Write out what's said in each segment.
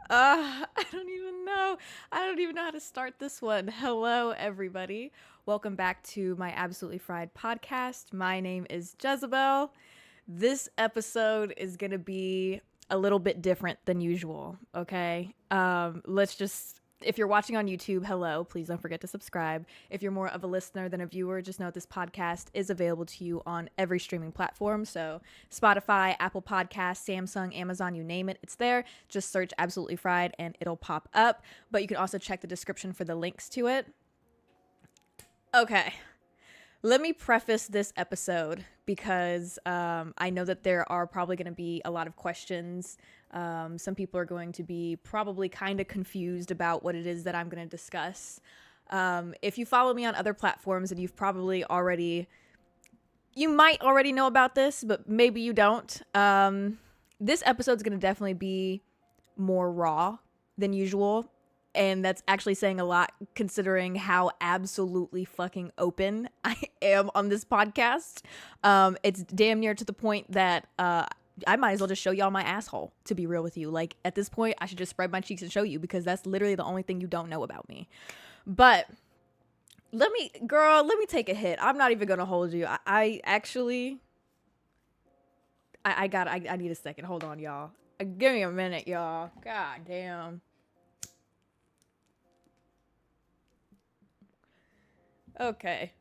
I don't even know. I don't even know how to start this one. Hello, everybody. Welcome back to my Absolutely Fried podcast. My name is Jezabelle. This episode is going to be a little bit different than usual, okay? If you're watching on YouTube, hello, please don't forget to subscribe. If you're more of a listener than a viewer, just know this podcast is available to you on every streaming platform. So Spotify, Apple Podcasts, Samsung, Amazon, you name it, it's there. Just search Absolutely Fried and it'll pop up. But you can also check the description for the links to it. Okay. Let me preface this episode because I know that there are probably going to be a lot of questions. Some people are going to be probably kind of confused about what it is that I'm going to discuss. If you follow me on other platforms, and you might already know about this, but maybe you don't. This episode's going to definitely be more raw than usual. And that's actually saying a lot considering how absolutely fucking open I am on this podcast. It's damn near to the point that I might as well just show y'all my asshole, to be real with you. Like, at this point, I should just spread my cheeks and show you because that's literally the only thing you don't know about me. But let me take a hit. I'm not even going to hold you. I need a second. Hold on, y'all. Give me a minute, y'all. God damn. Okay.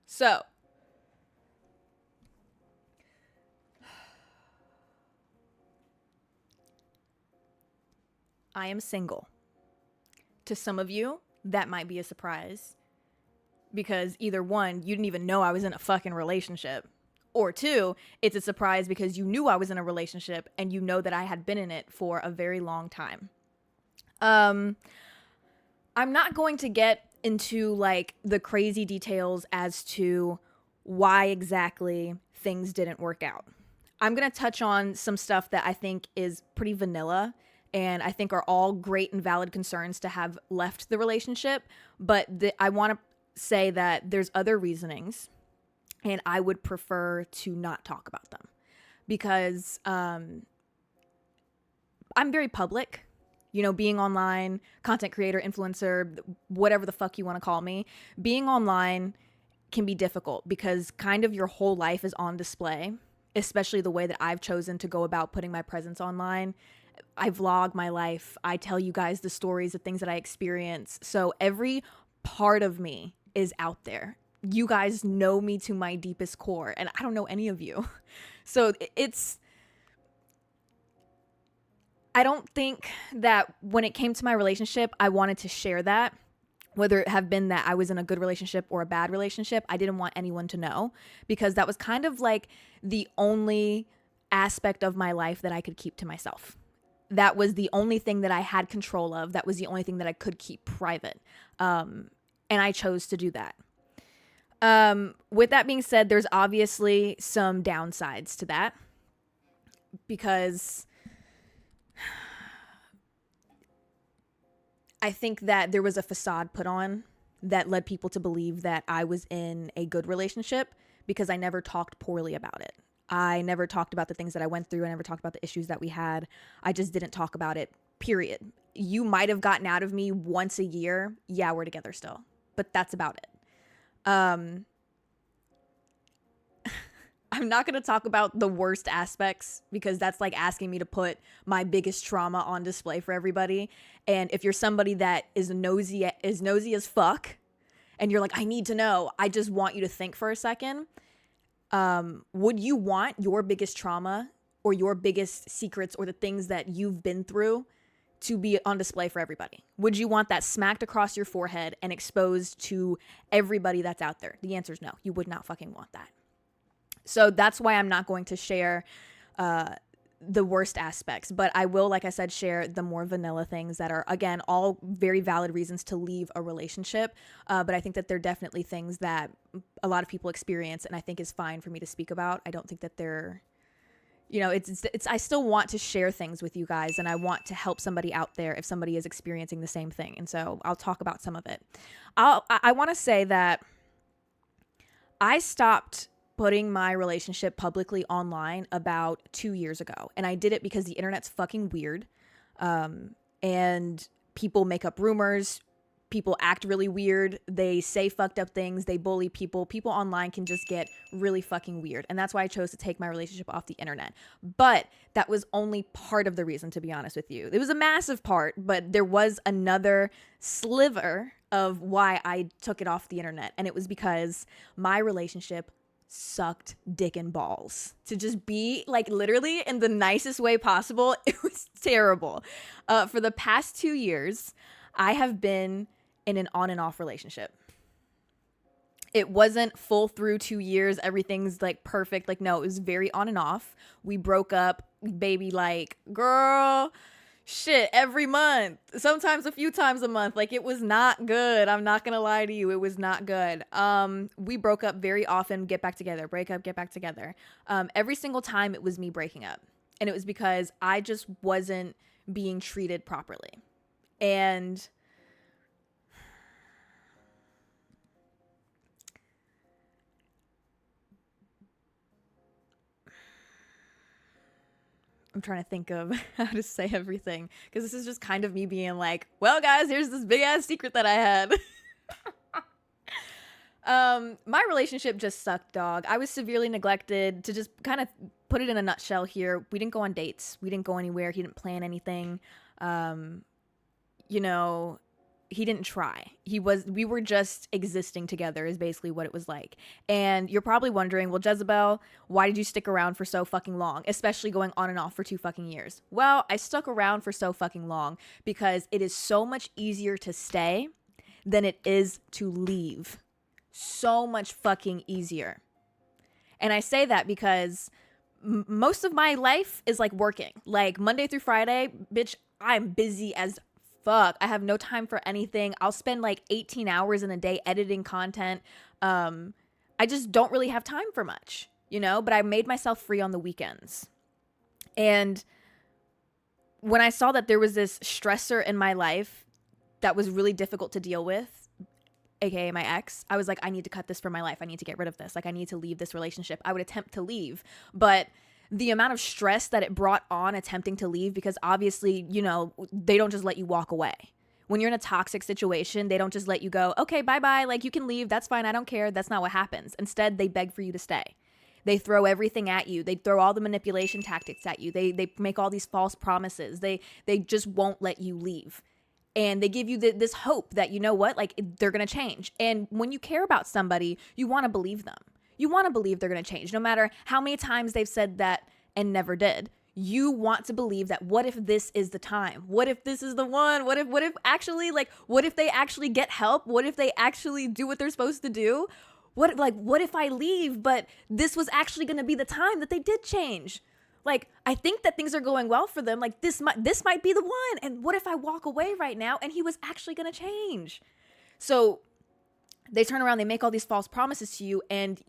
So, I am single. To some of you, that might be a surprise because either one, you didn't even know I was in a fucking relationship, or two, it's a surprise because you knew I was in a relationship and you know that I had been in it for a very long time. I'm not going to get into like the crazy details as to why exactly things didn't work out. I'm going to touch on some stuff that I think is pretty vanilla and I think are all great and valid concerns to have left the relationship, but I want to say that there's other reasonings and I would prefer to not talk about them because I'm very public. You know, being online, content creator, influencer, whatever the fuck you want to call me, being online can be difficult because kind of your whole life is on display, especially the way that I've chosen to go about putting my presence online. I vlog my life. I tell you guys the stories, the things that I experience. So every part of me is out there. You guys know me to my deepest core, and I don't know any of you. So I don't think that when it came to my relationship, I wanted to share that, whether it have been that I was in a good relationship or a bad relationship. I didn't want anyone to know because that was kind of like the only aspect of my life that I could keep to myself. That was the only thing that I had control of. That was the only thing that I could keep private. And I chose to do that. With that being said, there's obviously some downsides to that because I think that there was a facade put on that led people to believe that I was in a good relationship because I never talked poorly about it. I never talked about the things that I went through. I never talked about the issues that we had. I just didn't talk about it, period. You might have gotten out of me once a year. Yeah, we're together still, but that's about it. I'm not going to talk about the worst aspects because that's like asking me to put my biggest trauma on display for everybody. And if you're somebody that is nosy as fuck and you're like, I need to know, I just want you to think for a second. Would you want your biggest trauma or your biggest secrets or the things that you've been through to be on display for everybody? Would you want that smacked across your forehead and exposed to everybody that's out there? The answer is no. You would not fucking want that. So that's why I'm not going to share the worst aspects, but I will, like I said, share the more vanilla things that are, again, all very valid reasons to leave a relationship. But I think that they're definitely things that a lot of people experience and I think is fine for me to speak about. I don't think that they're, you know, it's I still want to share things with you guys and I want to help somebody out there if somebody is experiencing the same thing. And so I'll talk about some of it. I want to say that I stopped putting my relationship publicly online about 2 years ago. And I did it because the internet's fucking weird. And people make up rumors. People act really weird. They say fucked up things. They bully people. People online can just get really fucking weird. And that's why I chose to take my relationship off the internet. But that was only part of the reason, to be honest with you. It was a massive part, but there was another sliver of why I took it off the internet. And it was because my relationship sucked dick and balls. To just be like literally in the nicest way possible, it was terrible. For the past 2 years, I have been in an on and off relationship. It wasn't full through 2 years. Everything's like perfect. Like, no, it was very on and off. We broke up, baby, like, girl, shit, every month, sometimes a few times a month. Like, it was not good. I'm not gonna lie to you. It was not good. We broke up very often, get back together, break up, get back together. Every single time it was me breaking up. And it was because I just wasn't being treated properly. And I'm trying to think of how to say everything, because this is just kind of me being like, well, guys, here's this big ass secret that I had. My relationship just sucked, dog. I was severely neglected. To just kind of put it in a nutshell here, we didn't go on dates. We didn't go anywhere. He didn't plan anything. You know, he didn't try. We were just existing together is basically what it was like. And you're probably wondering, well, Jezabelle, why did you stick around for so fucking long, especially going on and off for 2 fucking years? Well, I stuck around for so fucking long because it is so much easier to stay than it is to leave. So much fucking easier. And I say that because most of my life is like working. Like Monday through Friday, bitch, I'm busy as fuck. I have no time for anything. I'll spend like 18 hours in a day editing content. I just don't really have time for much, you know, but I made myself free on the weekends. And when I saw that there was this stressor in my life that was really difficult to deal with, aka my ex, I was like, I need to cut this from my life. I need to get rid of this. Like, I need to leave this relationship. I would attempt to leave, but the amount of stress that it brought on attempting to leave, because obviously, you know, they don't just let you walk away. When you're in a toxic situation, they don't just let you go, okay, bye-bye, like you can leave, that's fine, I don't care. That's not what happens. Instead, they beg for you to stay. They throw everything at you. They throw all the manipulation tactics at you. They make all these false promises. They just won't let you leave. And they give you this hope that, you know what, like they're going to change. And when you care about somebody, you want to believe them. You want to believe they're going to change, no matter how many times they've said that and never did. You want to believe that, what if this is the time? What if this is the one? What if actually, like, what if they actually get help? What if they actually do what they're supposed to do? What if I leave, but this was actually going to be the time that they did change? Like, I think that things are going well for them. Like, this might be the one. And what if I walk away right now and he was actually going to change? So they turn around, they make all these false promises to you, and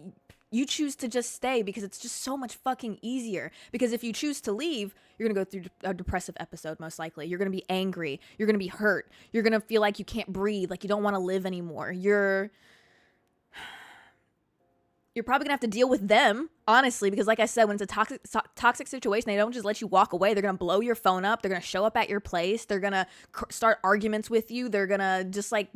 you choose to just stay because it's just so much fucking easier. Because if you choose to leave, you're going to go through a depressive episode, most likely. You're going to be angry. You're going to be hurt. You're going to feel like you can't breathe, like you don't want to live anymore. You're probably going to have to deal with them, honestly, because like I said, when it's a toxic situation, they don't just let you walk away. They're going to blow your phone up. They're going to show up at your place. They're going to start arguments with you. They're going to just like,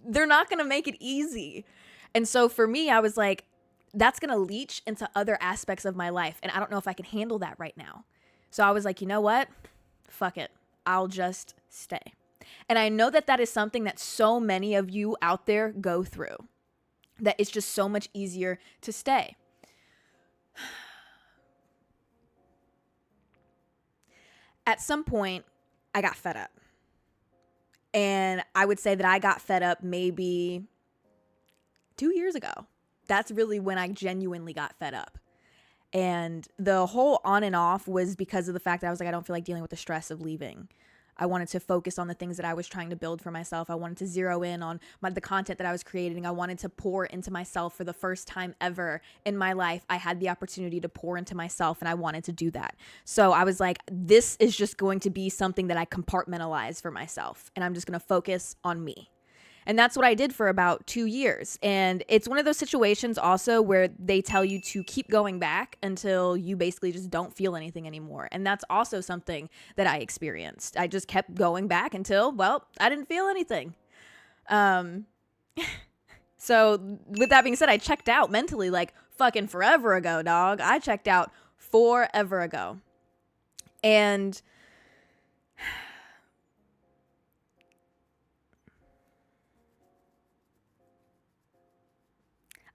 they're not going to make it easy. And so for me, I was like, that's going to leach into other aspects of my life. And I don't know if I can handle that right now. So I was like, you know what? Fuck it. I'll just stay. And I know that that is something that so many of you out there go through, that it's just so much easier to stay. At some point, I got fed up. And I would say that I got fed up maybe 2 years ago. That's really when I genuinely got fed up. And the whole on and off was because of the fact that I was like, I don't feel like dealing with the stress of leaving. I wanted to focus on the things that I was trying to build for myself. I wanted to zero in on the content that I was creating. I wanted to pour into myself for the first time ever in my life. I had the opportunity to pour into myself, and I wanted to do that. So I was like, this is just going to be something that I compartmentalize for myself, and I'm just going to focus on me. And that's what I did for about 2 years. And it's one of those situations also where they tell you to keep going back until you basically just don't feel anything anymore. And that's also something that I experienced. I just kept going back until, well, I didn't feel anything. So with that being said, I checked out mentally like fucking forever ago, dog. I checked out forever ago. And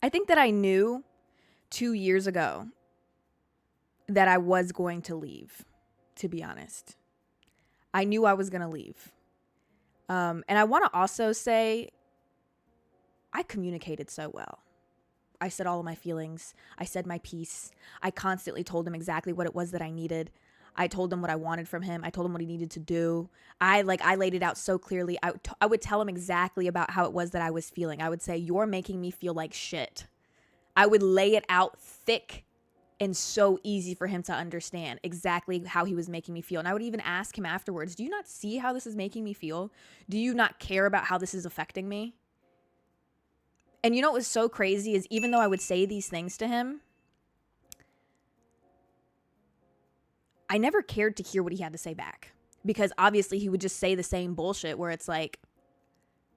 I think that I knew 2 years ago that I was going to leave, to be honest. I knew I was going to leave. And I want to also say I communicated so well. I said all of my feelings. I said my piece. I constantly told him exactly what it was that I needed. I told him what I wanted from him. I told him what he needed to do. I laid it out so clearly. I would tell him exactly about how it was that I was feeling. I would say, you're making me feel like shit. I would lay it out thick and so easy for him to understand exactly how he was making me feel. And I would even ask him afterwards, do you not see how this is making me feel? Do you not care about how this is affecting me? And you know what was so crazy is even though I would say these things to him, I never cared to hear what he had to say back, because obviously he would just say the same bullshit where it's like,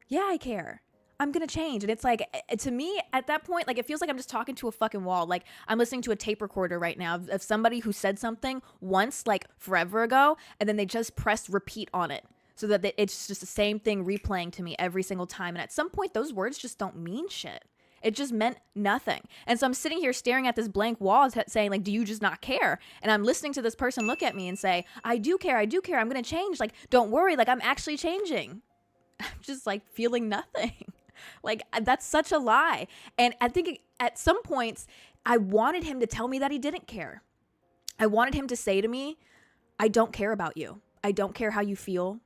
yeah, I care. I'm going to change. And it's like, to me at that point, like, it feels like I'm just talking to a fucking wall. Like I'm listening to a tape recorder right now of somebody who said something once, like forever ago, and then they just pressed repeat on it so that it's just the same thing replaying to me every single time. And at some point, those words just don't mean shit. It just meant nothing. And so I'm sitting here staring at this blank wall saying, like, do you just not care? And I'm listening to this person look at me and say, I do care. I'm going to change. Like, don't worry. Like, I'm actually changing. I'm just like feeling nothing. Like, that's such a lie. And I think at some points, I wanted him to tell me that he didn't care. I wanted him to say to me, I don't care about you. I don't care how you feel.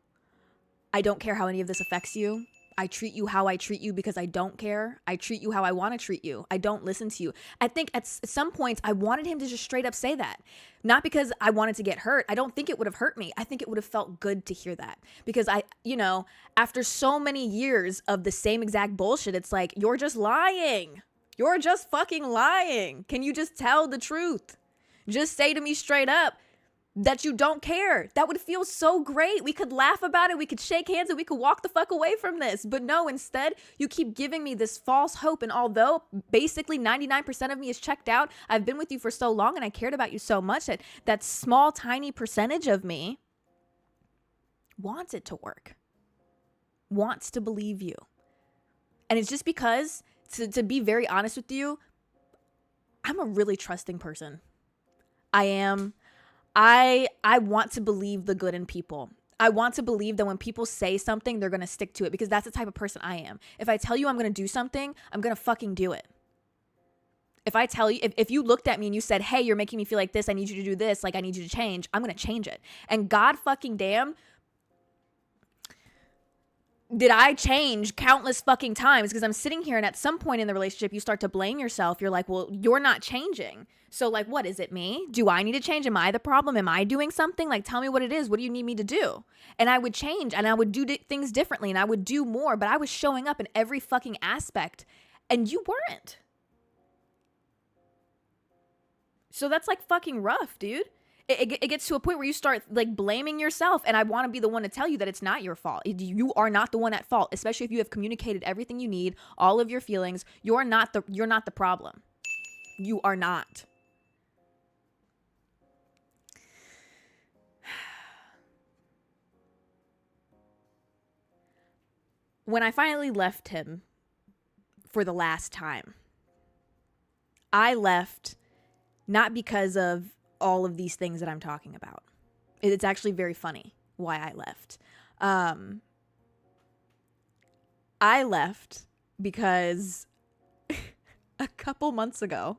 I don't care how any of this affects you. I treat you how I treat you because I don't care. I treat you how I want to treat you. I don't listen to you. I think at some points I wanted him to just straight up say that. Not because I wanted to get hurt. I don't think it would have hurt me. I think it would have felt good to hear that. Because after so many years of the same exact bullshit, it's like, you're just lying. You're just fucking lying. Can you just tell the truth? Just say to me straight up that you don't care. That would feel so great. We could laugh about it. We could shake hands and we could walk the fuck away from this. But no, instead, you keep giving me this false hope. And although basically 99% of me is checked out, I've been with you for so long and I cared about you so much that small, tiny percentage of me wants it to work, wants to believe you. And it's just because, to be very honest with you, I'm a really trusting person. I am. I want to believe the good in people. I want to believe that when people say something, they're going to stick to it, because that's the type of person I am. If I tell you I'm going to do something, I'm going to fucking do it. If I tell you, if you looked at me and you said, hey, you're making me feel like this, I need you to do this, like I need you to change, I'm going to change it. And God fucking damn, did I change countless fucking times, because I'm sitting here and at some point in the relationship, you start to blame yourself. You're like, well, you're not changing. So like, what is it, me? Do I need to change? Am I the problem? Am I doing something? Like, tell me what it is. What do you need me to do? And I would change and I would do things differently and I would do more, but I was showing up in every fucking aspect and you weren't. So that's like fucking rough, dude. It gets to a point where you start like blaming yourself, and I want to be the one to tell you that it's not your fault. You are not the one at fault, especially if you have communicated everything you need, all of your feelings. You're not the problem. You are not. When I finally left him for the last time, I left not because of all of these things that I'm talking about. It's actually very funny why I left. I left because a couple months ago,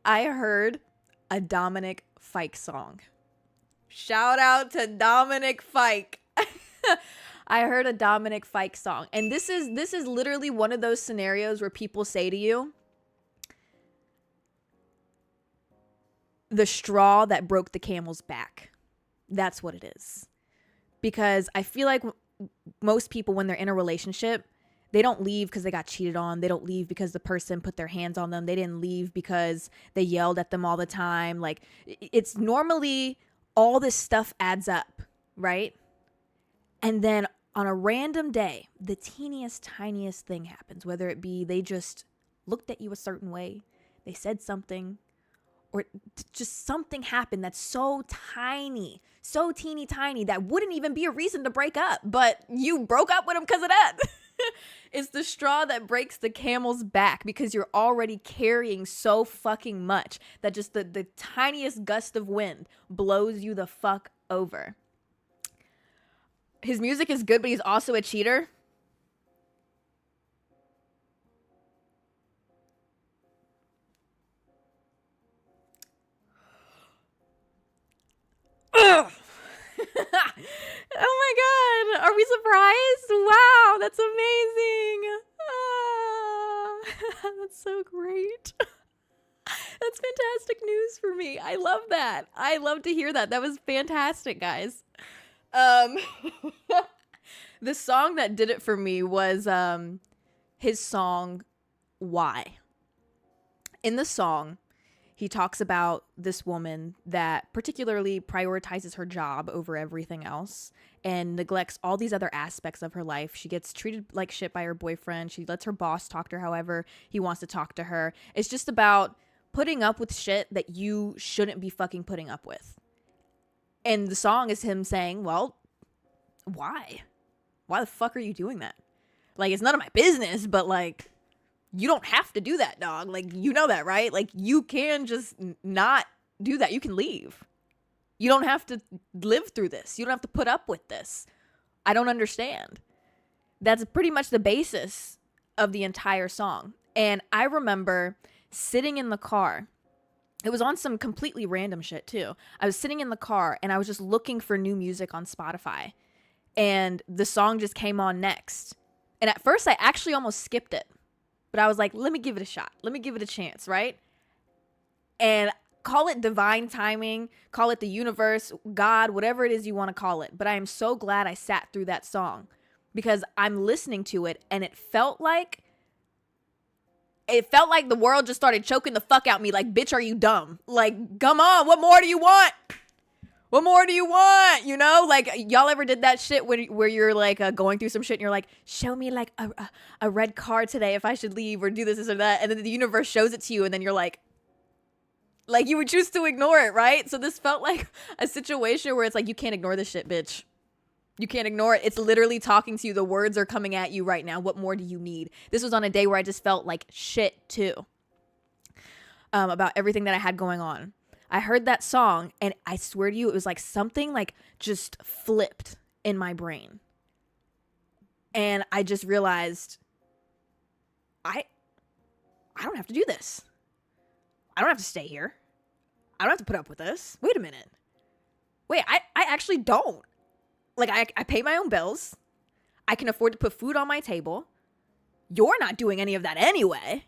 I heard a Dominic Fike song. Shout out to Dominic Fike. I heard a Dominic Fike song. And this is literally one of those scenarios where people say to you, the straw that broke the camel's back. That's what it is. Because I feel like most people, when they're in a relationship, they don't leave because they got cheated on. They don't leave because the person put their hands on them. They didn't leave because they yelled at them all the time. Like, it's normally all this stuff adds up, right? And then on a random day, the teeniest, tiniest thing happens, whether it be they just looked at you a certain way, they said something, or just something happened that's so tiny, so teeny tiny that wouldn't even be a reason to break up, but you broke up with them because of that. It's the straw that breaks the camel's back, because you're already carrying so fucking much that just the tiniest gust of wind blows you the fuck over. His music is good, but he's also a cheater. Ugh. Oh my god, are we surprised? Wow, that's amazing. That's so great. That's fantastic news for me. I love that. I love to hear that. That was fantastic, guys. The song that did it for me was his song Why. In the song, he talks about this woman that particularly prioritizes her job over everything else and neglects all these other aspects of her life. She gets treated like shit by her boyfriend. She lets her boss talk to her however he wants to talk to her. It's just about putting up with shit that you shouldn't be fucking putting up with. And the song is him saying, well, why? Why the fuck are you doing that? Like, it's none of my business, but like, you don't have to do that, dog. Like, you know that, right? Like, you can just not do that. You can leave. You don't have to live through this. You don't have to put up with this. I don't understand. That's pretty much the basis of the entire song. And I remember sitting in the car. It was on some completely random shit too. I was sitting in the car and I was just looking for new music on Spotify. And the song just came on next. And at first I actually almost skipped it. But I was like, let me give it a shot. Let me give it a chance, right? And call it divine timing, call it the universe, God, whatever it is you want to call it. But I am so glad I sat through that song, because I'm listening to it and it felt like the world just started choking the fuck out me. Like, bitch, are you dumb? Like, come on, what more do you want? What more do you want? You know, like, y'all ever did that shit where you're like going through some shit and you're like, show me like a red card today if I should leave or do this or that. And then the universe shows it to you and then you're like you would choose to ignore it, right? So this felt like a situation where it's like, you can't ignore this shit, bitch. You can't ignore it. It's literally talking to you. The words are coming at you right now. What more do you need? This was on a day where I just felt like shit too, about everything that I had going on. I heard that song and I swear to you, it was like something like just flipped in my brain. And I just realized I don't have to do this. I don't have to stay here. I don't have to put up with this. Wait a minute. Wait, I actually don't. Like, I pay my own bills. I can afford to put food on my table. You're not doing any of that anyway.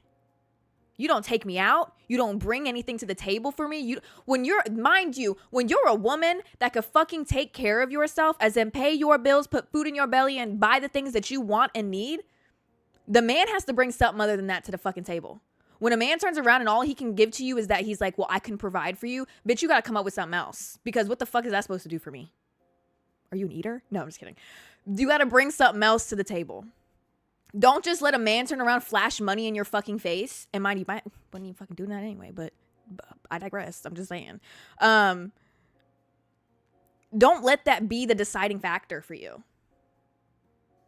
You don't take me out. You don't bring anything to the table for me. When you're a woman that could fucking take care of yourself, as in pay your bills, put food in your belly, and buy the things that you want and need, the man has to bring something other than that to the fucking table. When a man turns around and all he can give to you is that he's like, well, I can provide for you, bitch, you gotta come up with something else. Because what the fuck is that supposed to do for me? Are you an eater? No, I'm just kidding. You gotta bring something else to the table. Don't just let a man turn around, flash money in your fucking face. And mind you, wasn't even fucking doing that anyway, but I digress. I'm just saying. Don't let that be the deciding factor for you.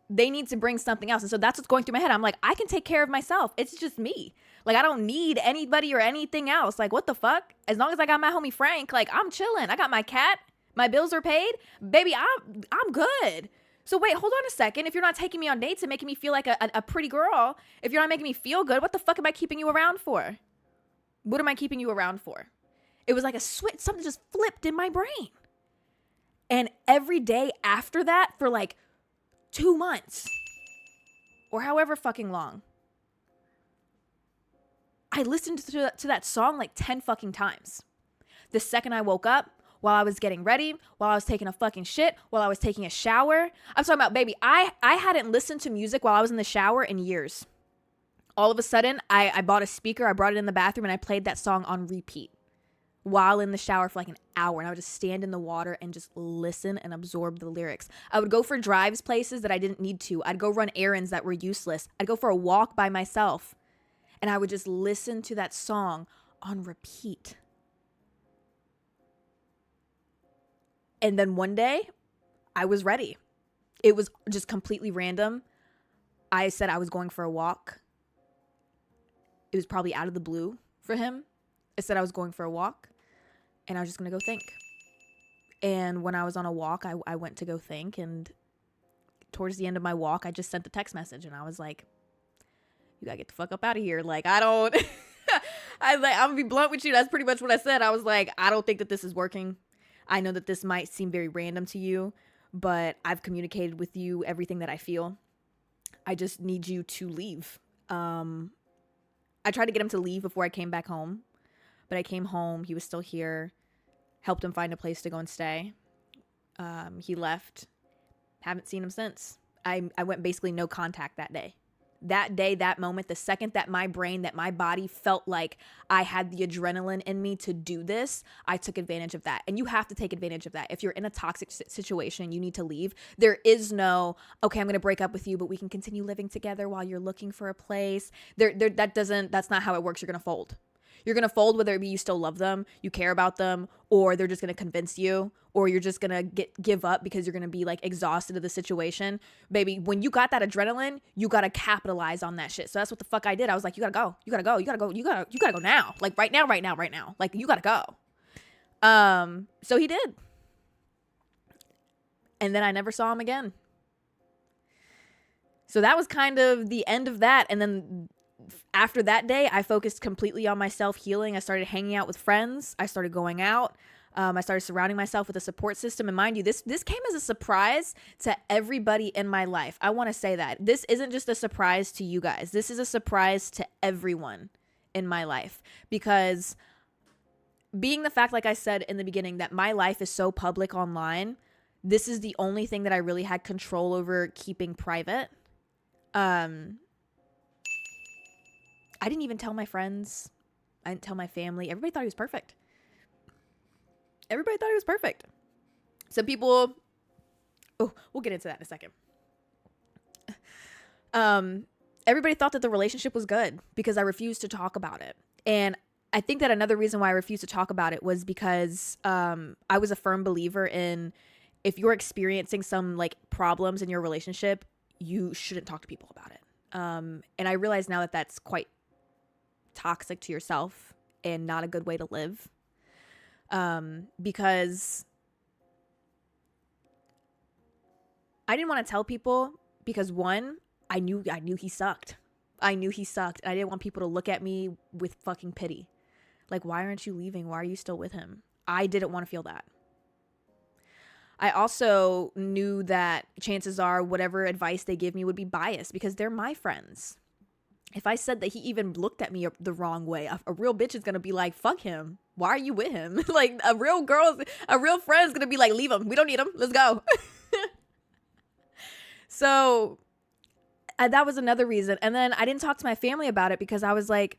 They need to bring something else. And so that's what's going through my head. I'm like, I can take care of myself. It's just me. Like, I don't need anybody or anything else. Like, what the fuck? As long as I got my homie Frank, like, I'm chilling. I got my cat. My bills are paid. Baby, I'm good. So wait, hold on a second. If you're not taking me on dates and making me feel like a pretty girl, if you're not making me feel good, what the fuck am I keeping you around for? What am I keeping you around for? It was like a switch. Something just flipped in my brain. And every day after that, for like 2 months or however fucking long, I listened to that song like 10 fucking times. The second I woke up, while I was getting ready, while I was taking a fucking shit, while I was taking a shower. I'm talking about, baby, I hadn't listened to music while I was in the shower in years. All of a sudden, I bought a speaker, I brought it in the bathroom, and I played that song on repeat while in the shower for like an hour. And I would just stand in the water and just listen and absorb the lyrics. I would go for drives places that I didn't need to. I'd go run errands that were useless. I'd go for a walk by myself. And I would just listen to that song on repeat. And then one day, I was ready. It was just completely random. I said I was going for a walk. It was probably out of the blue for him. I said I was going for a walk. And I was just going to go think. And when I was on a walk, I went to go think. And towards the end of my walk, I just sent the text message. And I was like, you got to get the fuck up out of here. Like, I don't... I'm going to be blunt with you. That's pretty much what I said. I was like, I don't think that this is working. I know that this might seem very random to you, but I've communicated with you everything that I feel. I just need you to leave. I tried to get him to leave before I came back home, but I came home. He was still here. Helped him find a place to go and stay. He left. Haven't seen him since. I went basically no contact that day. That day, that moment, the second that my brain, that my body felt like I had the adrenaline in me to do this, I took advantage of that. And you have to take advantage of that. If you're in a toxic situation, you need to leave. There is no, okay, I'm going to break up with you, but we can continue living together while you're looking for a place. That's not how it works. You're going to fold. You're going to fold whether it be you still love them, you care about them, or they're just going to convince you, or you're just going to give up because you're going to be like exhausted of the situation. Baby, when you got that adrenaline, you got to capitalize on that shit. So that's what the fuck I did. I was like, you got to go. You got to go. You got to go. You got to go now. Like right now. Like you got to go. So he did. And then I never saw him again. So that was kind of the end of that. And then after that day, I focused completely on my self-healing. I started hanging out with friends. I started going out. I started surrounding myself with a support system. And mind you, this came as a surprise to everybody in my life. I want to say that. This isn't just a surprise to you guys. This is a surprise to everyone in my life. Because being the fact, like I said in the beginning, that my life is so public online, this is the only thing that I really had control over keeping private. I didn't even tell my friends. I didn't tell my family. Everybody thought he was perfect. Everybody thought he was perfect. Some people, we'll get into that in a second. Everybody thought that the relationship was good because I refused to talk about it. And I think that another reason why I refused to talk about it was because I was a firm believer in if you're experiencing some like problems in your relationship, you shouldn't talk to people about it. And I realize now that that's quite toxic to yourself and not a good way to live. Because I didn't want to tell people because one, I knew he sucked. I knew he sucked. And I didn't want people to look at me with fucking pity. Like, why aren't you leaving? Why are you still with him? I didn't want to feel that. I also knew that chances are whatever advice they give me would be biased because they're my friends. If I said that he even looked at me the wrong way, a real bitch is going to be like, fuck him. Why are you with him? Like a real friend's going to be like, leave him. We don't need him. Let's go. So that was another reason. And then I didn't talk to my family about it because I was like,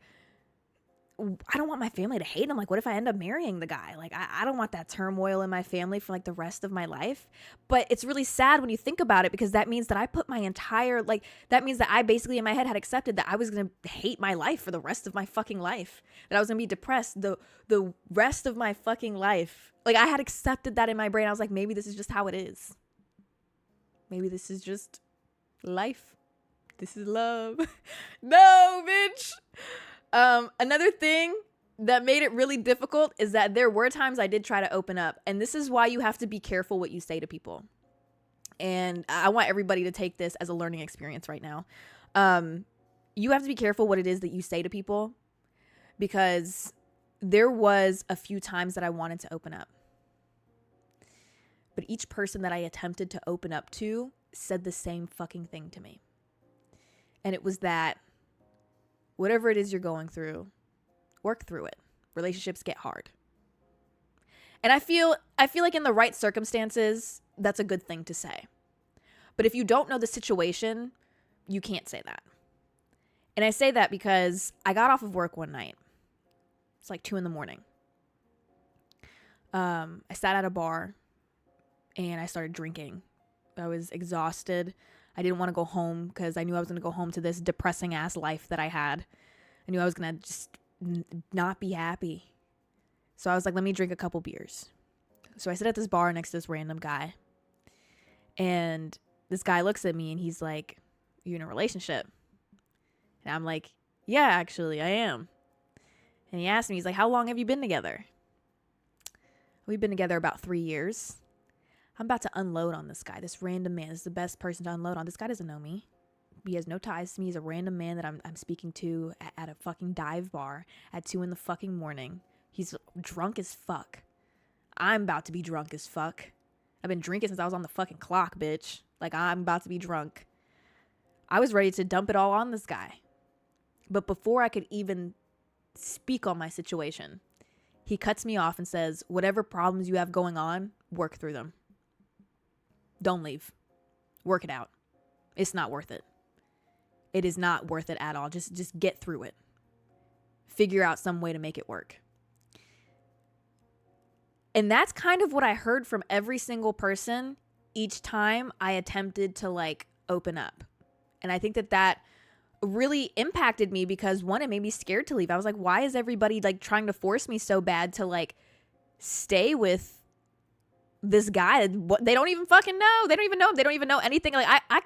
I don't want my family to hate him. Like, what if I end up marrying the guy? Like, I don't want that turmoil in my family for like the rest of my life. But it's really sad when you think about it because that means that I put my entire, like, that means that I basically in my head had accepted that I was going to hate my life for the rest of my fucking life. That I was going to be depressed the rest of my fucking life. Like, I had accepted that in my brain. I was like, maybe this is just how it is. Maybe this is just life. This is love. No, bitch. Another thing that made it really difficult is that there were times I did try to open up. And this is why you have to be careful what you say to people. And I want everybody to take this as a learning experience right now. You have to be careful what it is that you say to people because there was a few times that I wanted to open up. But each person that I attempted to open up to said the same fucking thing to me. And it was that whatever it is you're going through, work through it. Relationships get hard. And I feel like in the right circumstances, that's a good thing to say. But if you don't know the situation, you can't say that. And I say that because I got off of work one night. It's like 2 a.m. I sat at a bar and I started drinking. I was exhausted. I didn't want to go home because I knew I was going to go home to this depressing ass life that I had. I knew I was going to just not be happy. So I was like, let me drink a couple beers. So I sit at this bar next to this random guy. And this guy looks at me and he's like, "You in a relationship?" And I'm like, "Yeah, actually, I am." And he asked me, he's like, "How long have you been together?" We've been together about 3 years. I'm about to unload on this guy, this random man. This is the best person to unload on. This guy doesn't know me. He has no ties to me. He's a random man that I'm speaking to at a fucking dive bar at 2 a.m. He's drunk as fuck. I'm about to be drunk as fuck. I've been drinking since I was on the fucking clock, bitch. Like, I'm about to be drunk. I was ready to dump it all on this guy. But before I could even speak on my situation, he cuts me off and says, "Whatever problems you have going on, work through them. Don't leave. Work it out. It's not worth it. It is not worth it at all. Just get through it. Figure out some way to make it work." And that's kind of what I heard from every single person each time I attempted to like open up. And I think that really impacted me because one, it made me scared to leave. I was like, why is everybody like trying to force me so bad to like stay with this guy? They don't even fucking know. They don't even know him. They don't even know anything. Like I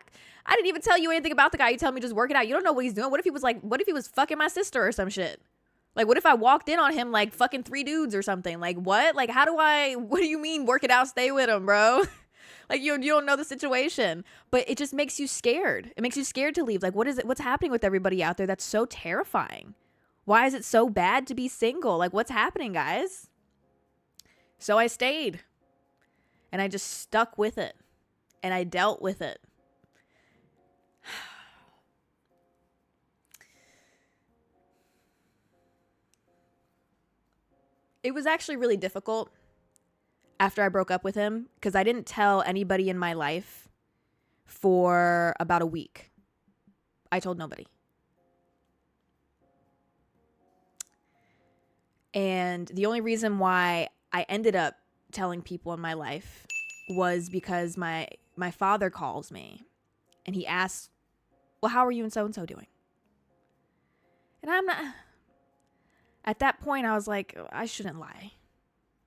didn't even tell you anything about the guy. You tell me just work it out. You don't know what he's doing. What if he was fucking my sister or some shit? Like, what if I walked in on him like fucking 3 dudes or something? Like, what? Like, what do you mean work it out, stay with him, bro? Like, you don't know the situation. But it just makes you scared. It makes you scared to leave. Like, what's happening with everybody out there that's so terrifying? Why is it so bad to be single? Like, what's happening, guys? So I stayed. And I just stuck with it. And I dealt with it. It was actually really difficult after I broke up with him because I didn't tell anybody in my life for about a week. I told nobody. And the only reason why I ended up telling people in my life was because my father calls me and he asks, "Well, how are you and so doing?" And I'm not... At that point, I was like, I shouldn't lie.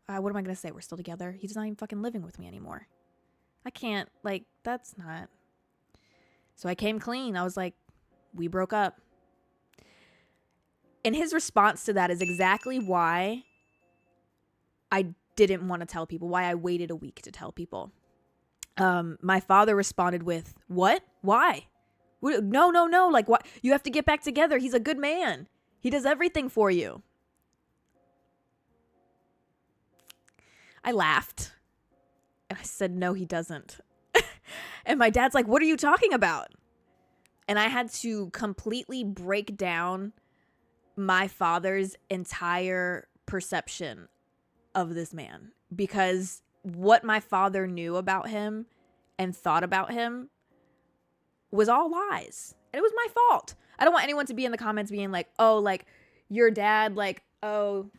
What am I going to say? We're still together? He's not even fucking living with me anymore. I can't, like, that's not. So I came clean. I was like, we broke up. And his response to that is exactly why I didn't want to tell people, why I waited a week to tell people. My father responded with, "What? Why? No. Like, what? You have to get back together. He's a good man. He does everything for you." I laughed and I said, "No, he doesn't." And my dad's like, "What are you talking about?" And I had to completely break down my father's entire perception of this man because what my father knew about him and thought about him was all lies. And it was my fault. I don't want anyone to be in the comments being like, "Oh, like your dad, like, oh."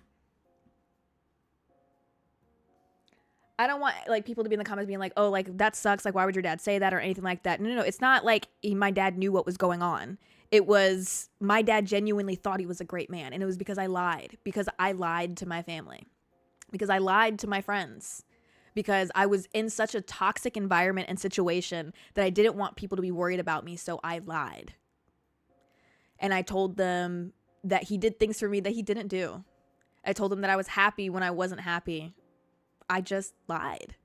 I don't want like people to be in the comments being like, "Oh, like that sucks. Like, why would your dad say that?" or anything like that. No. It's not like my dad knew what was going on. It was my dad genuinely thought he was a great man. And it was because I lied. Because I lied to my family. Because I lied to my friends. Because I was in such a toxic environment and situation that I didn't want people to be worried about me. So I lied. And I told them that he did things for me that he didn't do. I told them that I was happy when I wasn't happy. I just lied.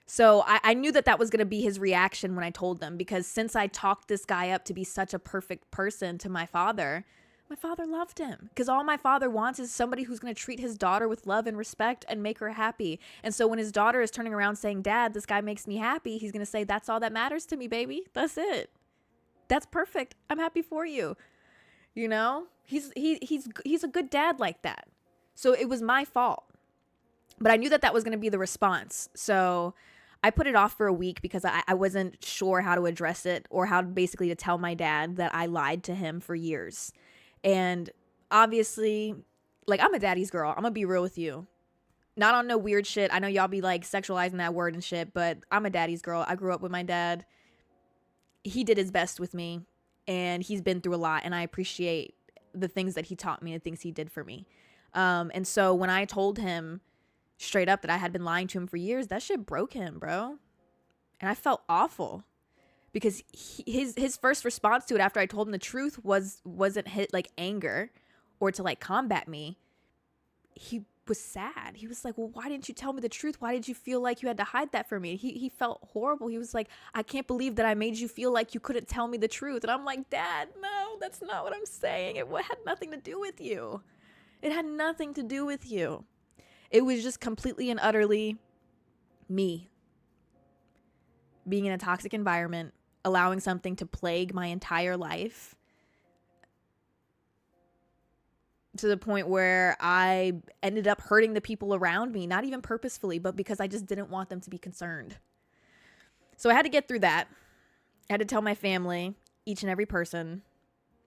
So I knew that was going to be his reaction when I told them, because since I talked this guy up to be such a perfect person to my father loved him, because all my father wants is somebody who's going to treat his daughter with love and respect and make her happy. And so when his daughter is turning around saying, "Dad, this guy makes me happy," he's going to say, "That's all that matters to me, baby. That's it. That's perfect. I'm happy for you." You know, he's a good dad like that. So it was my fault. But I knew that that was going to be the response. So I put it off for a week because I wasn't sure how to address it or how basically to tell my dad that I lied to him for years. And obviously, like, I'm a daddy's girl. I'm going to be real with you. Not on no weird shit. I know y'all be like sexualizing that word and shit, but I'm a daddy's girl. I grew up with my dad. He did his best with me, and he's been through a lot, and I appreciate the things that he taught me and the things he did for me. And so when I told him straight up that I had been lying to him for years, that shit broke him, bro. And I felt awful because his first response to it after I told him the truth wasn't hit like anger or to like combat me. He was sad. He was like, well, why didn't you tell me the truth? Why did you feel like you had to hide that from me? He felt horrible. He was like, I can't believe that I made you feel like you couldn't tell me the truth. And I'm like, Dad, no, that's not what I'm saying. It had nothing to do with you. It had nothing to do with you. It was just completely and utterly me being in a toxic environment, allowing something to plague my entire life to the point where I ended up hurting the people around me, not even purposefully, but because I just didn't want them to be concerned. So I had to get through that. I had to tell my family, each and every person.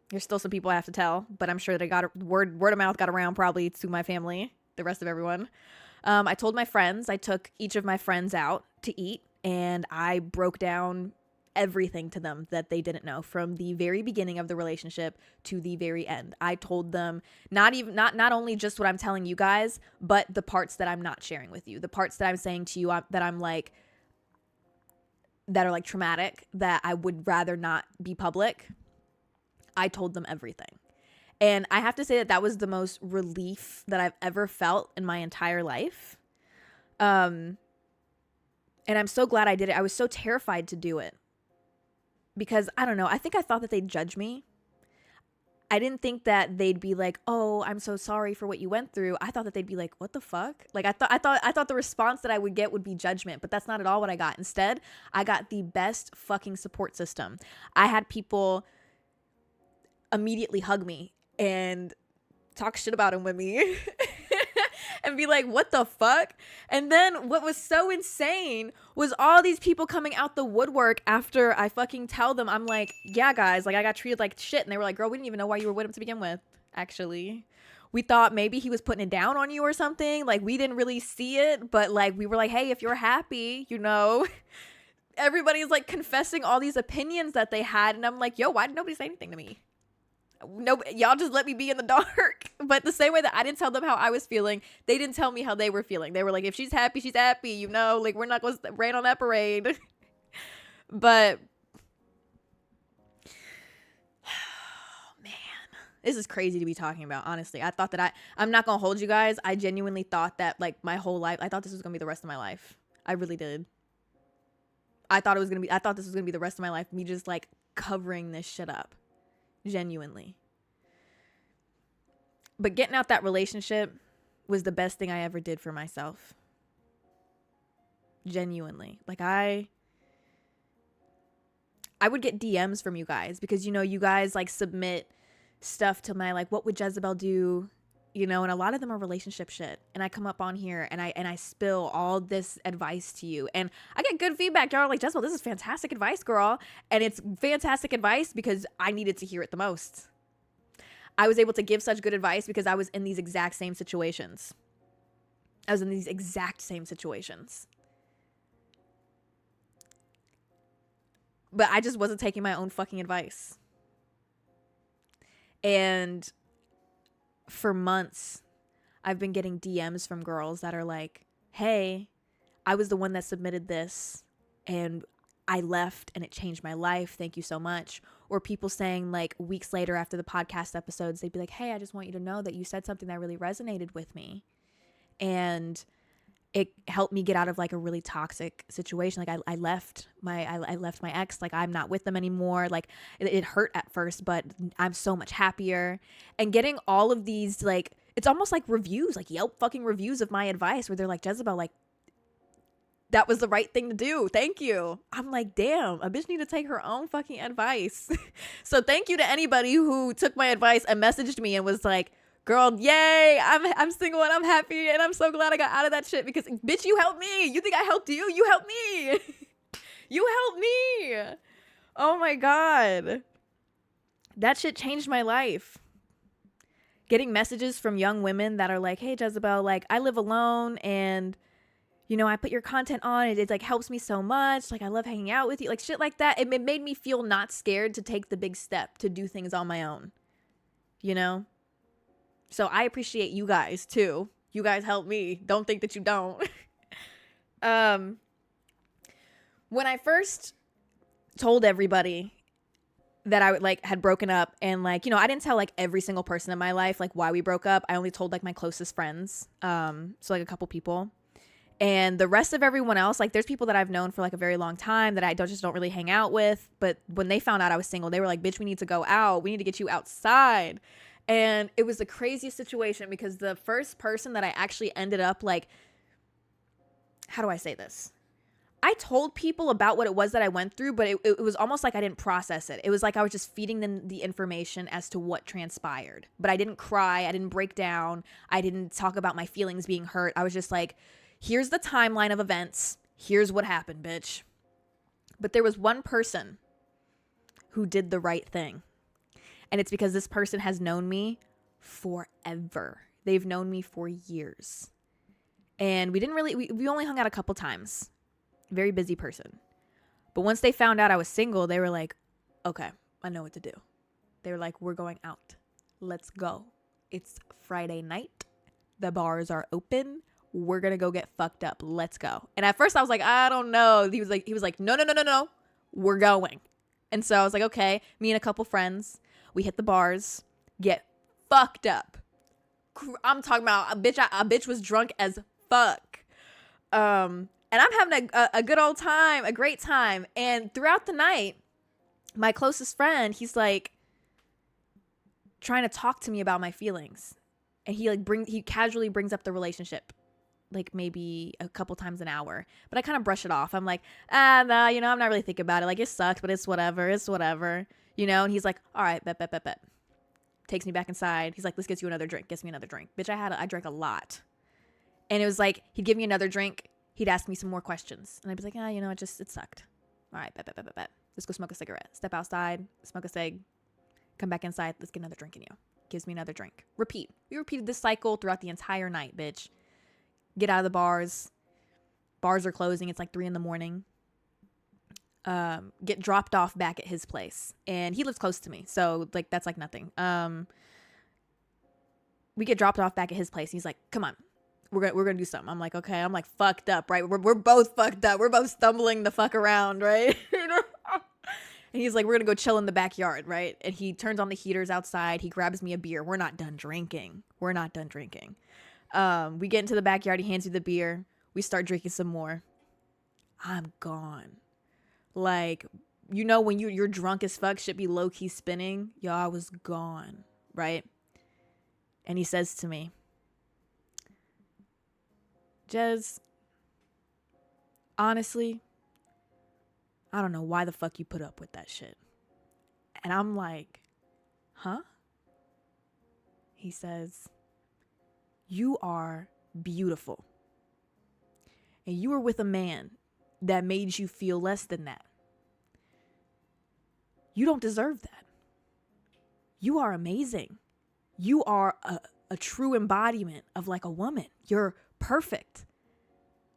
There's still some people I have to tell, but I'm sure that word of mouth got around probably to my family, the rest of everyone. I told my friends. I took each of my friends out to eat, and I broke down everything to them that they didn't know from the very beginning of the relationship to the very end. I told them not only just what I'm telling you guys, but the parts that I'm not sharing with you, the parts that I'm saying to you that I'm like, that are like traumatic, that I would rather not be public. I told them everything. And I have to say that was the most relief that I've ever felt in my entire life. And I'm so glad I did it. I was so terrified to do it. Because, I don't know, I think I thought that they'd judge me. I didn't think that they'd be like, oh, I'm so sorry for what you went through. I thought that they'd be like, what the fuck? Like, I thought the response that I would get would be judgment, but that's not at all what I got. Instead, I got the best fucking support system. I had people immediately hug me and talk shit about him with me and be like, what the fuck? And then what was so insane was all these people coming out the woodwork after I fucking tell them, I'm like, yeah, guys, like I got treated like shit. And they were like, girl, we didn't even know why you were with him to begin with. Actually, we thought maybe he was putting it down on you or something. Like, we didn't really see it, but like, we were like, hey, if you're happy, you know, everybody's like confessing all these opinions that they had. And I'm like, yo, why did nobody say anything to me? No, y'all just let me be in the dark. But the same way that I didn't tell them how I was feeling, they didn't tell me how they were feeling. They were like, if she's happy, you know, like, we're not going to rain on that parade. But man, this is crazy to be talking about. Honestly, I thought that I'm not going to hold you guys. I genuinely thought that like my whole life, I thought this was going to be the rest of my life. I really did. I thought this was going to be the rest of my life. Me just like covering this shit up. Genuinely. But getting out that relationship was the best thing I ever did for myself. Genuinely. Like, I would get DMs from you guys because, you know, you guys like submit stuff to my like, what would Jezabelle do? You know, and a lot of them are relationship shit. And I come up on here and I spill all this advice to you. And I get good feedback. Y'all are like, Jezabelle, this is fantastic advice, girl. And it's fantastic advice because I needed to hear it the most. I was able to give such good advice because I was in these exact same situations. But I just wasn't taking my own fucking advice. And for months, I've been getting DMs from girls that are like, hey, I was the one that submitted this and I left and it changed my life. Thank you so much. Or people saying like weeks later after the podcast episodes, they'd be like, hey, I just want you to know that you said something that really resonated with me. And it helped me get out of like a really toxic situation. Like I left my ex, like I'm not with them anymore. Like it hurt at first, but I'm so much happier. And getting all of these, like, it's almost like reviews, like Yelp fucking reviews of my advice where they're like, Jezabelle, like, that was the right thing to do. Thank you. I'm like, damn, a bitch need to take her own fucking advice. So thank you to anybody who took my advice and messaged me and was like, Girl, yay, I'm single and I'm happy and I'm so glad I got out of that shit because, bitch, you helped me. You think I helped you? You helped me. You helped me. Oh my God. That shit changed my life. Getting messages from young women that are like, hey, Jezabelle, like, I live alone and, you know, I put your content on. It like helps me so much. Like, I love hanging out with you. Like, shit like that. It made me feel not scared to take the big step to do things on my own. You know? So I appreciate you guys too. You guys help me. Don't think that you don't. When I first told everybody that I like had broken up and like, you know, I didn't tell like every single person in my life like why we broke up. I only told like my closest friends. So like a couple people. And the rest of everyone else, like there's people that I've known for like a very long time that I don't really hang out with. But when they found out I was single, they were like, bitch, we need to go out. We need to get you outside. And it was the craziest situation because the first person that I actually ended up like, how do I say this? I told people about what it was that I went through, but it was almost like I didn't process it. It was like I was just feeding them the information as to what transpired. But I didn't cry. I didn't break down. I didn't talk about my feelings being hurt. I was just like, here's the timeline of events. Here's what happened, bitch. But there was one person who did the right thing. And it's because this person has known me forever. They've known me for years. And we only hung out a couple times. Very busy person. But once they found out I was single, they were like, okay, I know what to do. They were like, we're going out. Let's go. It's Friday night. The bars are open. We're going to go get fucked up. Let's go. And at first I was like, I don't know. He was like, no. We're going. And so I was like, okay, me and a couple friends, we hit the bars, get fucked up. I'm talking about a bitch was drunk as fuck. And I'm having a good old time, a great time. And throughout the night, my closest friend, he's like trying to talk to me about my feelings. And he casually brings up the relationship like maybe a couple times an hour. But I kind of brush it off. I'm like, nah, you know, I'm not really thinking about it. Like, it sucks, but it's whatever. You know, and he's like, all right, bet. Takes me back inside. He's like, let's get you another drink. Gets me another drink. Bitch, I drank a lot. And it was like, he'd give me another drink. He'd ask me some more questions. And I'd be like, you know, it sucked. All right, bet. Let's go smoke a cigarette. Step outside, smoke a cig. Come back inside. Let's get another drink in you. Gives me another drink. Repeat. We repeated this cycle throughout the entire night, bitch. Get out of the bars. Bars are closing. It's like 3 a.m. Get dropped off back at his place. And he lives close to me. So, like, that's like nothing. We get dropped off back at his place. He's like, come on. We're gonna do something. I'm like, okay. I'm like fucked up, right? We're both fucked up. We're both stumbling the fuck around, right? And he's like, we're gonna go chill in the backyard, right? And he turns on the heaters outside. He grabs me a beer. We're not done drinking. We get into the backyard. He hands me the beer. We start drinking some more. I'm gone. Like, you know, when you're drunk as fuck, shit be low key spinning. Yo, I was gone, right? And he says to me, Jez, honestly, I don't know why the fuck you put up with that shit. And I'm like, huh? He says, you are beautiful. And you were with a man that made you feel less than that. You don't deserve that. You are amazing. You are a true embodiment of like a woman. You're perfect.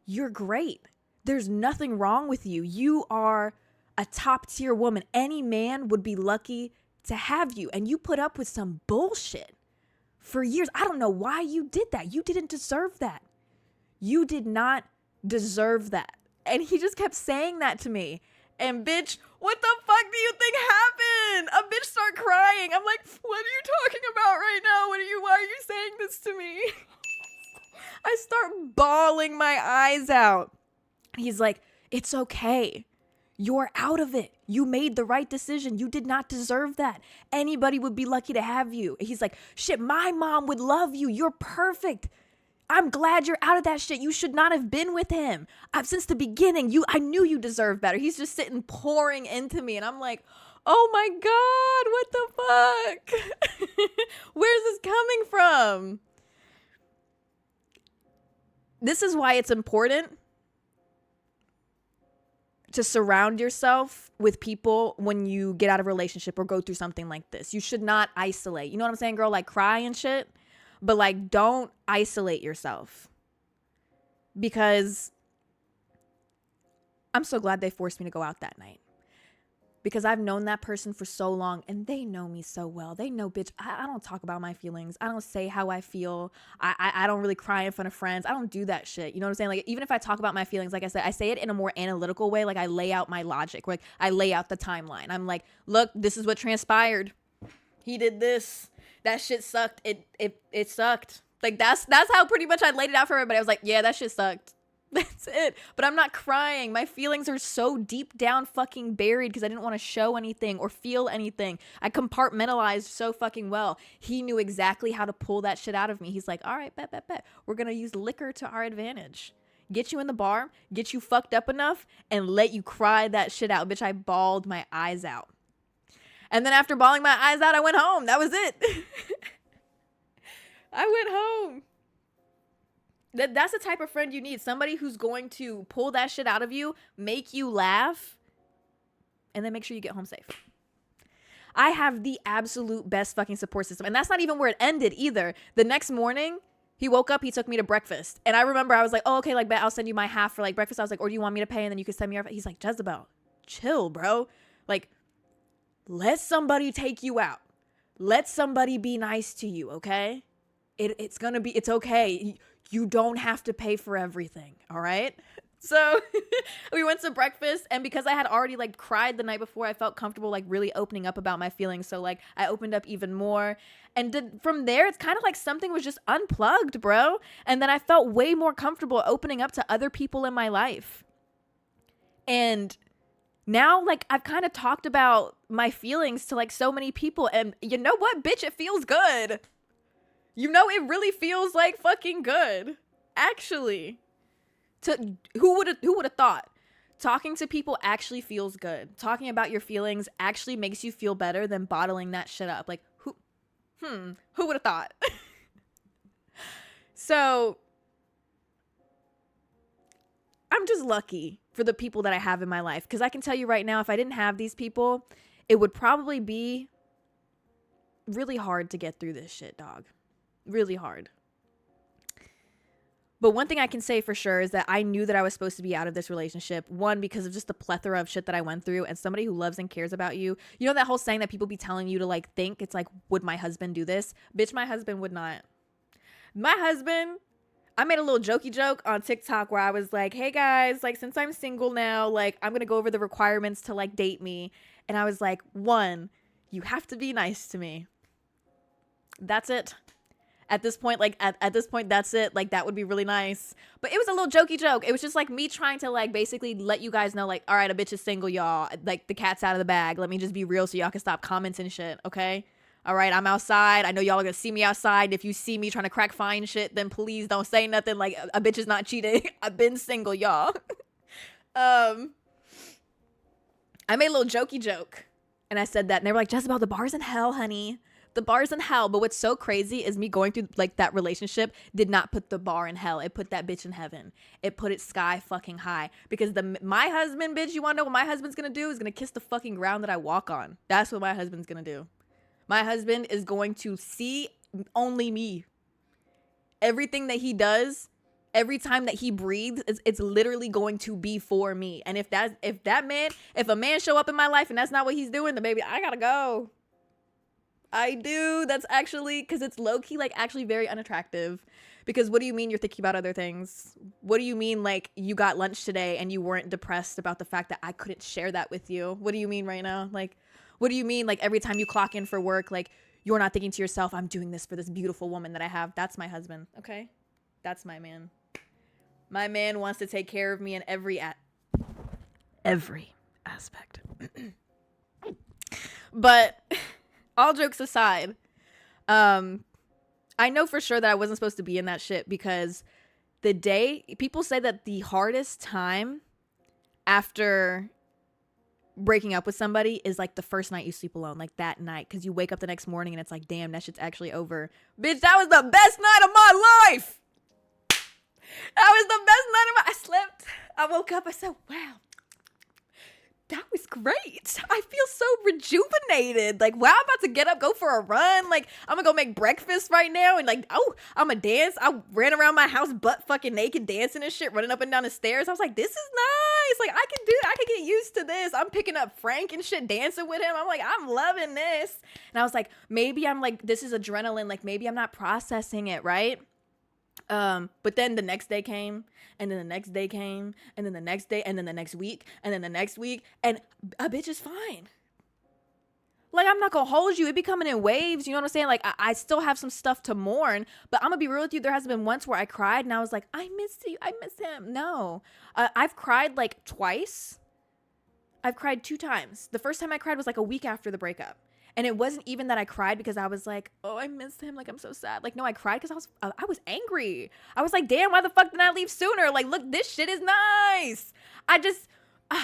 You're great. There's nothing wrong with you. You are a top tier woman. Any man would be lucky to have you. And you put up with some bullshit for years. I don't know why you did that. You didn't deserve that. You did not deserve that. And he just kept saying that to me. And bitch, what the fuck do you think happened? A bitch start crying. I'm like, what are you talking about right now? Why are you saying this to me? I start bawling my eyes out. He's like, it's okay. You're out of it. You made the right decision. You did not deserve that. Anybody would be lucky to have you. He's like, shit, my mom would love you. You're perfect. I'm glad you're out of that shit. You should not have been with him. Since the beginning, I knew you deserved better. He's just sitting pouring into me. And I'm like, Oh my God, what the fuck? Where's this coming from? This is why it's important to surround yourself with people when you get out of a relationship or go through something like this. You should not isolate. You know what I'm saying, girl? Like, cry and shit, but like, don't isolate yourself. Because I'm so glad they forced me to go out that night. Because I've known that person for so long and they know me so well. They know, bitch, I don't talk about my feelings. I don't say how I feel. I don't really cry in front of friends. I don't do that shit. You know what I'm saying? Like, even if I talk about my feelings, like I said, I say it in a more analytical way. Like, I lay out my logic. Like, I lay out the timeline. I'm like, look, this is what transpired. He did this. That shit sucked. It sucked. Like, that's how pretty much I laid it out for everybody. I was like, yeah, that shit sucked. That's it. But I'm not crying. My feelings are so deep down fucking buried because I didn't want to show anything or feel anything. I compartmentalized so fucking well. He knew exactly how to pull that shit out of me. He's like, all right, bet. We're going to use liquor to our advantage. Get you in the bar, get you fucked up enough, and let you cry that shit out. Bitch, I bawled my eyes out. And then after bawling my eyes out, I went home. That was it. I went home. That's the type of friend you need. Somebody who's going to pull that shit out of you, make you laugh, and then make sure you get home safe. I have the absolute best fucking support system. And that's not even where it ended either. The next morning, he woke up, he took me to breakfast. And I remember I was like, oh, okay, like, bet I'll send you my half for like breakfast. I was like, or do you want me to pay? And then you can send me your. He's like, Jezabelle, chill, bro. Like, let somebody take you out. Let somebody be nice to you, okay? It's okay. You don't have to pay for everything, all right? So we went to breakfast, and because I had already like cried the night before, I felt comfortable like really opening up about my feelings. So like I opened up even more, and from there, it's kind of like something was just unplugged, bro. And then I felt way more comfortable opening up to other people in my life. And now, like, I've kind of talked about my feelings to like so many people, and you know what, bitch, it feels good. You know, it really feels like fucking good. Actually. Who would have thought? Talking to people actually feels good. Talking about your feelings actually makes you feel better than bottling that shit up. Like, who would have thought? So, I'm just lucky for the people that I have in my life. Because I can tell you right now, if I didn't have these people, it would probably be really hard to get through this shit, dog. Really hard. But one thing I can say for sure is that I knew that I was supposed to be out of this relationship. One, because of just the plethora of shit that I went through, and somebody who loves and cares about you. You know that whole saying that people be telling you to like think? It's like, would my husband do this? Bitch, my husband would not. My husband, I made a little jokey joke on TikTok where I was like, hey guys, like since I'm single now, like I'm going to go over the requirements to like date me. And I was like, 1, you have to be nice to me. That's it. At this point, like, at this point, that's it. Like, that would be really nice. But it was a little jokey joke. It was just, like, me trying to, like, basically let you guys know, like, all right, a bitch is single, y'all. Like, the cat's out of the bag. Let me just be real so y'all can stop commenting shit, okay? All right, I'm outside. I know y'all are gonna see me outside. If you see me trying to crack fine shit, then please don't say nothing. Like, a bitch is not cheating. I've been single, y'all. I made a little jokey joke. And I said that. And they were like, Jezabelle, the bar's in hell, honey. The bar's in hell. But what's so crazy is me going through like that relationship did not put the bar in hell. It put that bitch in heaven. It put it sky fucking high. Because my husband, bitch, you want to know what my husband's going to do? Is going to kiss the fucking ground that I walk on. That's what my husband's going to do. My husband is going to see only me. Everything that he does, every time that he breathes, it's literally going to be for me. And if a man show up in my life and that's not what he's doing, then baby, I gotta go. I do. That's actually, because it's low-key, like, actually very unattractive. Because what do you mean you're thinking about other things? What do you mean, like, you got lunch today and you weren't depressed about the fact that I couldn't share that with you? What do you mean right now? Like, what do you mean, like, every time you clock in for work, like, you're not thinking to yourself, I'm doing this for this beautiful woman that I have? That's my husband, okay? That's my man. My man wants to take care of me in every aspect. But all jokes aside, I know for sure that I wasn't supposed to be in that shit, because the day people say that the hardest time after breaking up with somebody is like the first night you sleep alone, like that night, because you wake up the next morning and it's like, damn, that shit's actually over. Bitch, that was the best night of my life. That was the best night of my, I slept, I woke up, I said, wow, that was great. I feel so rejuvenated. Like, wow, I'm about to get up, go for a run. Like, I'm gonna go make breakfast right now. And like, oh, I'm gonna dance. I ran around my house butt fucking naked dancing and shit, running up and down the stairs. I was like, this is nice. Like, I can get used to this. I'm picking up Frank and shit, dancing with him. I'm like, I'm loving this. And I was like, maybe I'm like, this is adrenaline. Like, maybe I'm not processing it, right? But then the next day came, and then the next day came, and then the next day, and then the next week, and then the next week, and a bitch is fine. Like, I'm not gonna hold you. It be coming in waves, you know what I'm saying? Like, I still have some stuff to mourn, but I'm gonna be real with you. There hasn't been once where I cried and I was like, I miss you, I miss him. No. I've cried like twice. I've cried 2 times. The first time I cried was like a week after the breakup. And it wasn't even that I cried because I was like, oh, I missed him. Like, I'm so sad. Like, no, I cried because I was angry. I was like, damn, why the fuck didn't I leave sooner? Like, look, this shit is nice. I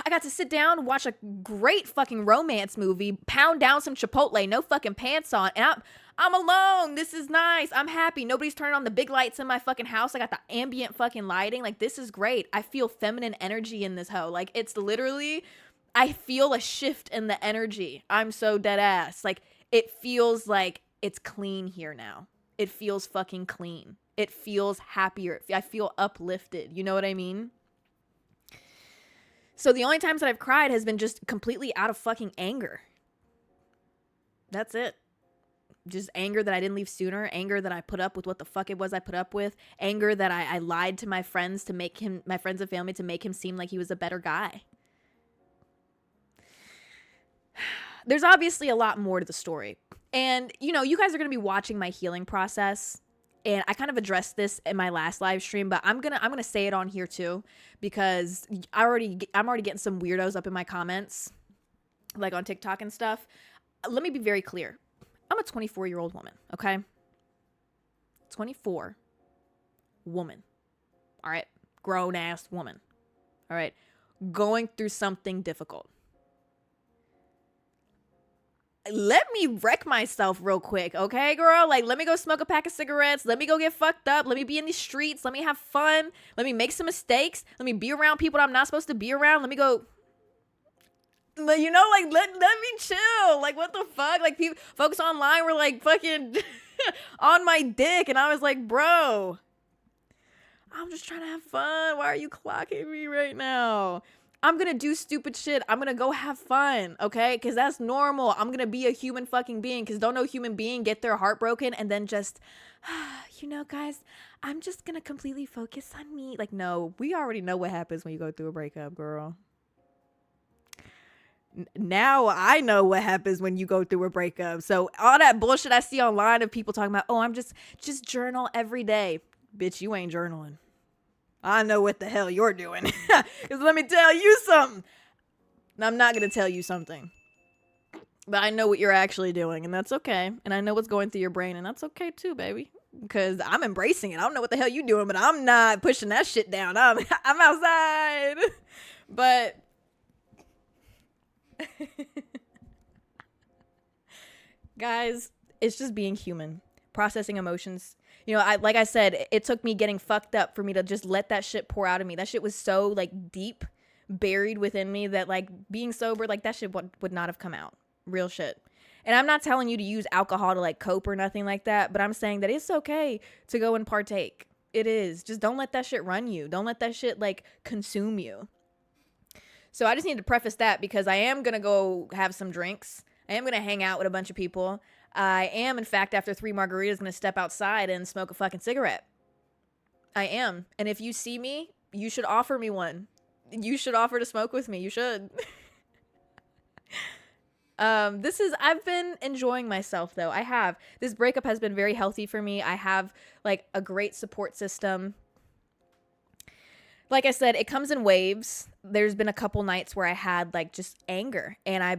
got to sit down, watch a great fucking romance movie, pound down some Chipotle, no fucking pants on. And I'm alone. This is nice. I'm happy. Nobody's turning on the big lights in my fucking house. I got the ambient fucking lighting. Like, this is great. I feel feminine energy in this hoe. Like, it's literally... I feel a shift in the energy. I'm so dead ass. Like, it feels like it's clean here now. It feels fucking clean. It feels happier. I feel uplifted. You know what I mean? So the only times that I've cried has been just completely out of fucking anger. That's it. Just anger that I didn't leave sooner. Anger that I put up with what the fuck it was I put up with. Anger that I lied to my friends to make him, my friends and family, to make him seem like he was a better guy. There's obviously a lot more to the story. And, you know, you guys are going to be watching my healing process. And I kind of addressed this in my last live stream, but I'm gonna say it on here too, because I'm already getting some weirdos up in my comments, like on TikTok and stuff. Let me be very clear. I'm a 24-year-old woman, okay? 24 woman. All right? Grown-ass woman. All right? Going through something difficult. Let me wreck myself real quick, okay, girl? Like, let me go smoke a pack of cigarettes. Let me go get fucked up. Let me be in these streets. Let me have fun. Let me make some mistakes. Let me be around people that I'm not supposed to be around. Let me go, you know, like, let me chill. Like, what the fuck? Like, folks online were, like, fucking on my dick. And I was like, bro, I'm just trying to have fun. Why are you clocking me right now? I'm going to do stupid shit. I'm going to go have fun, okay? Because that's normal. I'm going to be a human fucking being, because don't no human being get their heart broken and then just, you know, guys, I'm just going to completely focus on me. Like, no, we already know what happens when you go through a breakup, girl. Now I know what happens when you go through a breakup. So all that bullshit I see online of people talking about, oh, I'm just journal every day. Bitch, you ain't journaling. I know what the hell you're doing. Because let me tell you something. I'm not going to tell you something. But I know what you're actually doing, and that's okay. And I know what's going through your brain, and that's okay too, baby. Because I'm embracing it. I don't know what the hell you're doing, but I'm not pushing that shit down. I'm outside. But guys, it's just being human. Processing emotions. You know, like I said, it took me getting fucked up for me to just let that shit pour out of me. That shit was so, like, deep, buried within me that, like, being sober, like, that shit would not have come out. Real shit. And I'm not telling you to use alcohol to, like, cope or nothing like that, but I'm saying that it's okay to go and partake. It is. Just don't let that shit run you. Don't let that shit, like, consume you. So I just need to preface that, because I am going to go have some drinks. I am going to hang out with a bunch of people. I am, in fact, after 3 margaritas, going to step outside and smoke a fucking cigarette. I am. And if you see me, you should offer me one. You should offer to smoke with me. You should. I've been enjoying myself, though. I have. This breakup has been very healthy for me. I have, like, a great support system. Like I said, it comes in waves. There's been a couple nights where I had, like, just anger, and I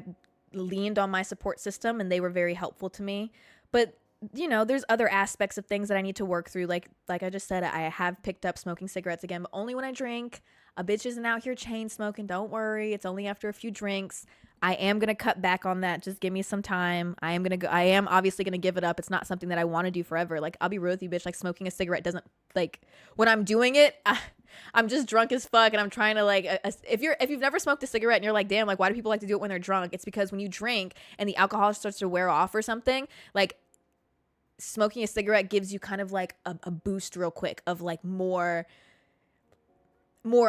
leaned on my support system, and they were very helpful to me. But you know, there's other aspects of things that I need to work through. Like I just said, I have picked up smoking cigarettes again, but only when I drink. A bitch isn't out here chain smoking. Don't worry. It's only after a few drinks. I am going to cut back on that. Just give me some time. I am obviously going to give it up. It's not something that I want to do forever. Like, I'll be real with you, bitch. Like, smoking a cigarette doesn't, like, when I'm doing it, I'm just drunk as fuck, and I'm trying to, like, if you've never smoked a cigarette and you're like, damn, like, why do people like to do it when they're drunk? It's because when you drink and the alcohol starts to wear off or something, like, smoking a cigarette gives you kind of like a boost real quick of like more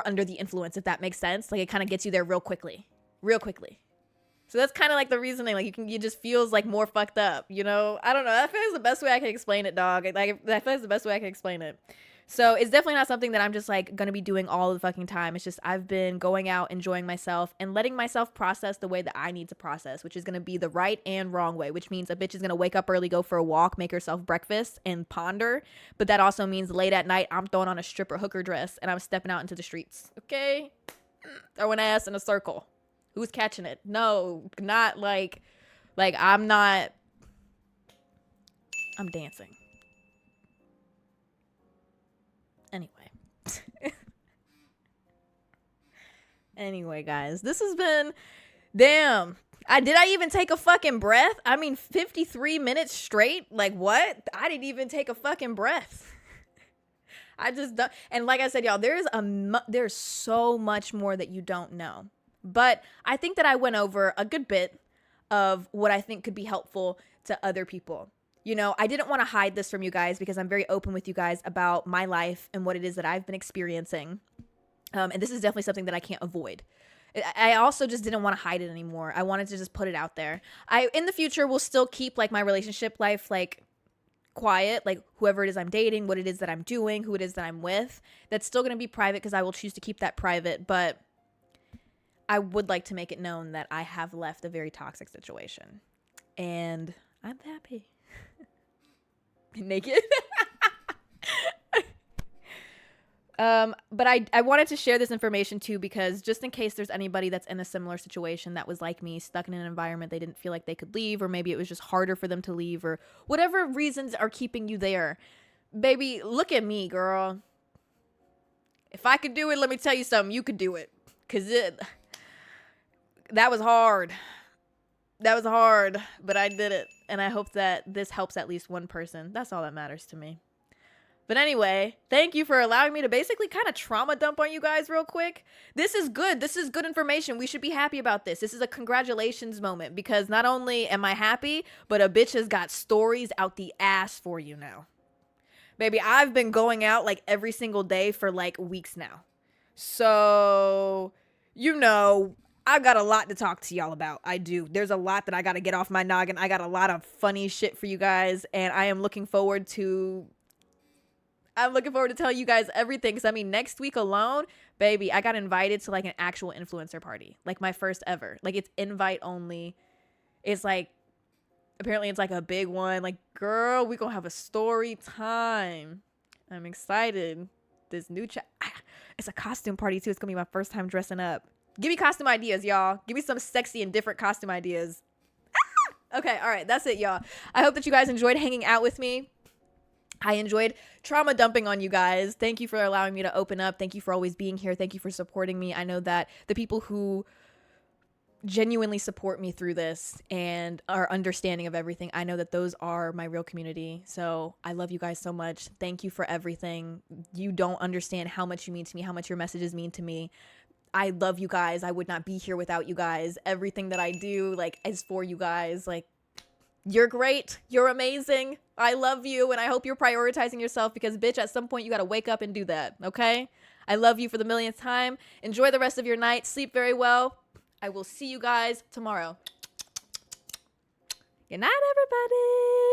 under the influence, if that makes sense. Like, it kind of gets you there real quickly. So that's kind of like the reasoning. Like, it just feels like more fucked up, you know? I don't know. That feels the best way I can explain it, dog. Like, that feels the best way I can explain it. So it's definitely not something that I'm just like going to be doing all the fucking time. It's just I've been going out, enjoying myself, and letting myself process the way that I need to process, which is going to be the right and wrong way, which means a bitch is going to wake up early, go for a walk, make herself breakfast, and ponder. But that also means late at night, I'm throwing on a stripper hooker dress and I'm stepping out into the streets. Okay? Throwing ass in a circle. Who's catching it? No, not like I'm dancing. Anyway, guys, this has been, damn. Did I even take a fucking breath? I mean, 53 minutes straight? Like, what? I didn't even take a fucking breath. I just don't. And like I said, y'all, there's so much more that you don't know. But I think that I went over a good bit of what I think could be helpful to other people. You know, I didn't want to hide this from you guys because I'm very open with you guys about my life and what it is that I've been experiencing. And this is definitely something that I can't avoid. I also just didn't want to hide it anymore. I wanted to just put it out there. In the future, will still keep like my relationship life like quiet, like whoever it is I'm dating, what it is that I'm doing, who it is that I'm with. That's still going to be private because I will choose to keep that private. But I would like to make it known that I have left a very toxic situation. And I'm happy. Naked. But I wanted to share this information too, because just in case there's anybody that's in a similar situation that was like me, stuck in an environment they didn't feel like they could leave, or maybe it was just harder for them to leave, or whatever reasons are keeping you there. Baby, look at me, girl. If I could do it, let me tell you something, you could do it. Cause that was hard. That was hard, but I did it. And I hope that this helps at least one person. That's all that matters to me. But anyway, thank you for allowing me to basically kind of trauma dump on you guys real quick. This is good. This is good information. We should be happy about this. This is a congratulations moment, because not only am I happy, but a bitch has got stories out the ass for you now. Baby, I've been going out like every single day for like weeks now. So, you know, I've got a lot to talk to y'all about. I do. There's a lot that I got to get off my noggin. I got a lot of funny shit for you guys, and I am looking forward to telling you guys everything. Because I mean, next week alone, baby, I got invited to like an actual influencer party, like my first ever. Like, it's invite only. It's like, apparently it's like a big one. Like, girl, we gonna have a story time. I'm excited. This new it's a costume party too. It's gonna be my first time dressing up. Give me costume ideas, y'all. Give me some sexy and different costume ideas. Okay, all right, that's it, y'all. I hope that you guys enjoyed hanging out with me. I enjoyed trauma dumping on you guys. Thank you for allowing me to open up. Thank you for always being here. Thank you for supporting me. I know that the people who genuinely support me through this and are understanding of everything, I know that those are my real community. So I love you guys so much. Thank you for everything. You don't understand how much you mean to me, how much your messages mean to me. I love you guys. I would not be here without you guys. Everything that I do, like, is for you guys. Like, you're great. You're amazing. I love you, and I hope you're prioritizing yourself, because, bitch, at some point you got to wake up and do that, okay? I love you for the millionth time. Enjoy the rest of your night. Sleep very well. I will see you guys tomorrow. Good night, everybody.